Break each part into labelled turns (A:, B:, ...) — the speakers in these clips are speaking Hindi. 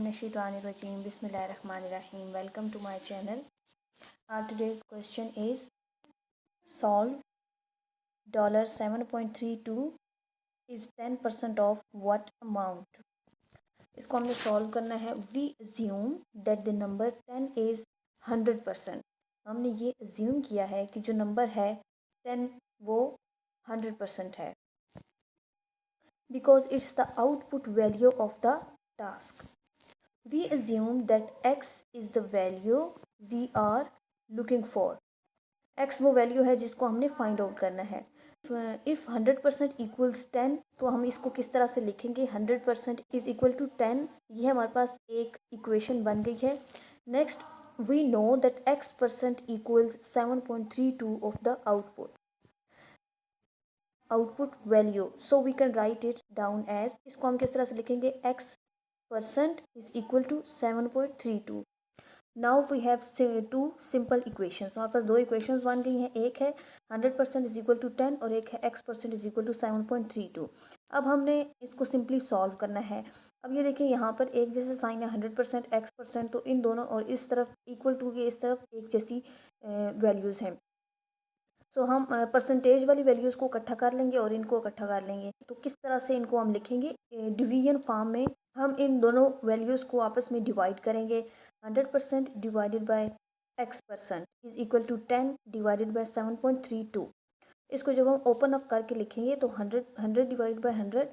A: Minash-shaytanir-rajim. Bismillahir-rahmanir-rahim. Welcome to my channel. Today's question is solve $7.32 is 10% of what amount? इसको हमने सॉल्व करना है. We assume that the number 10 is 100%. हमने ये assume किया है कि जो नंबर है 10 वो 100% है, because it's the output value of the task. We assume that x is the value we are looking for. x वो वैल्यू है जिसको हमने फाइंड आउट करना है. इफ़ 100% इक्वल्स 10, तो हम इसको किस तरह से लिखेंगे? 100% इज इक्वल टू 10. ये हमारे पास एक इक्वेशन बन गई है. Next, we know that x% equals 7.32 of the output value. So we can write it down as, इसको हम किस तरह से लिखेंगे? x% is equal to 7.32. Now we have two simple equations. हमारे पास दो इक्वेशंस बन गई हैं. एक है 100% इज इक्वल टू 10 और एक है x% इज इक्वल टू 7.32. अब हमने इसको सिंपली सॉल्व करना है. अब ये देखिए यहाँ पर एक जैसे साइन है 100% x%, तो इन दोनों और इस तरफ इक्वल टू के इस तरफ एक जैसी वैल्यूज़ हैं. तो हम परसेंटेज वाली वैल्यूज़ को इकट्ठा कर लेंगे और इनको इकट्ठा कर लेंगे. तो किस तरह से इनको हम लिखेंगे? डिवीजन फॉर्म में हम इन दोनों वैल्यूज़ को आपस में डिवाइड करेंगे. 100% divided by x% is equal to 10 divided by 7.32. इसको जब हम ओपन अप करके लिखेंगे तो 100 divided bye 100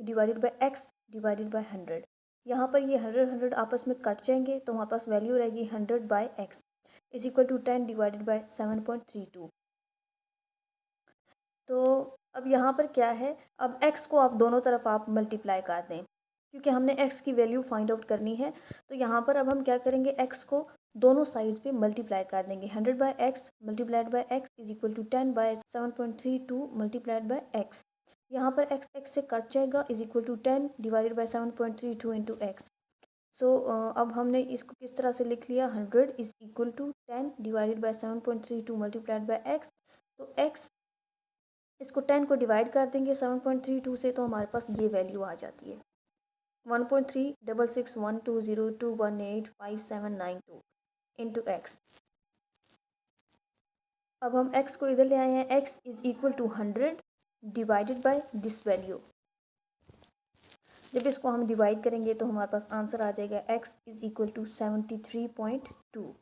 A: divided by x divided by 100. यहाँ पर ये 100 आपस में कट जाएंगे तो हमारे पास वैल्यू रहेगी 100 by x is equal to 10 divided by 7.32. तो अब यहाँ पर क्या है? अब x को आप दोनों तरफ आप मल्टीप्लाई कर दें, क्योंकि हमने x की वैल्यू फाइंड आउट करनी है. तो यहाँ पर अब हम क्या करेंगे? x को दोनों साइड्स पे मल्टीप्लाई कर देंगे. 100 by x multiplied by x is equal to 10 by 7.32 multiplied by x. यहाँ पर x से कट जाएगा, is equal to 10 divided by 7.32 into x. So अब हमने इसको किस तरह से लिख लिया? 100 is equal to 10 divided by 7.32 multiplied by x. तो x, इसको 10 को डिवाइड कर देंगे 7.32 से, तो हमारे पास ये वैल्यू आ जाती है 1.366120218579 इंटू x. अब हम x को इधर ले आए हैं. x is equal to 100 divided by this value. जब इसको हम डिवाइड करेंगे तो हमारे पास आंसर आ जाएगा x इज इक्वल टू 73.2.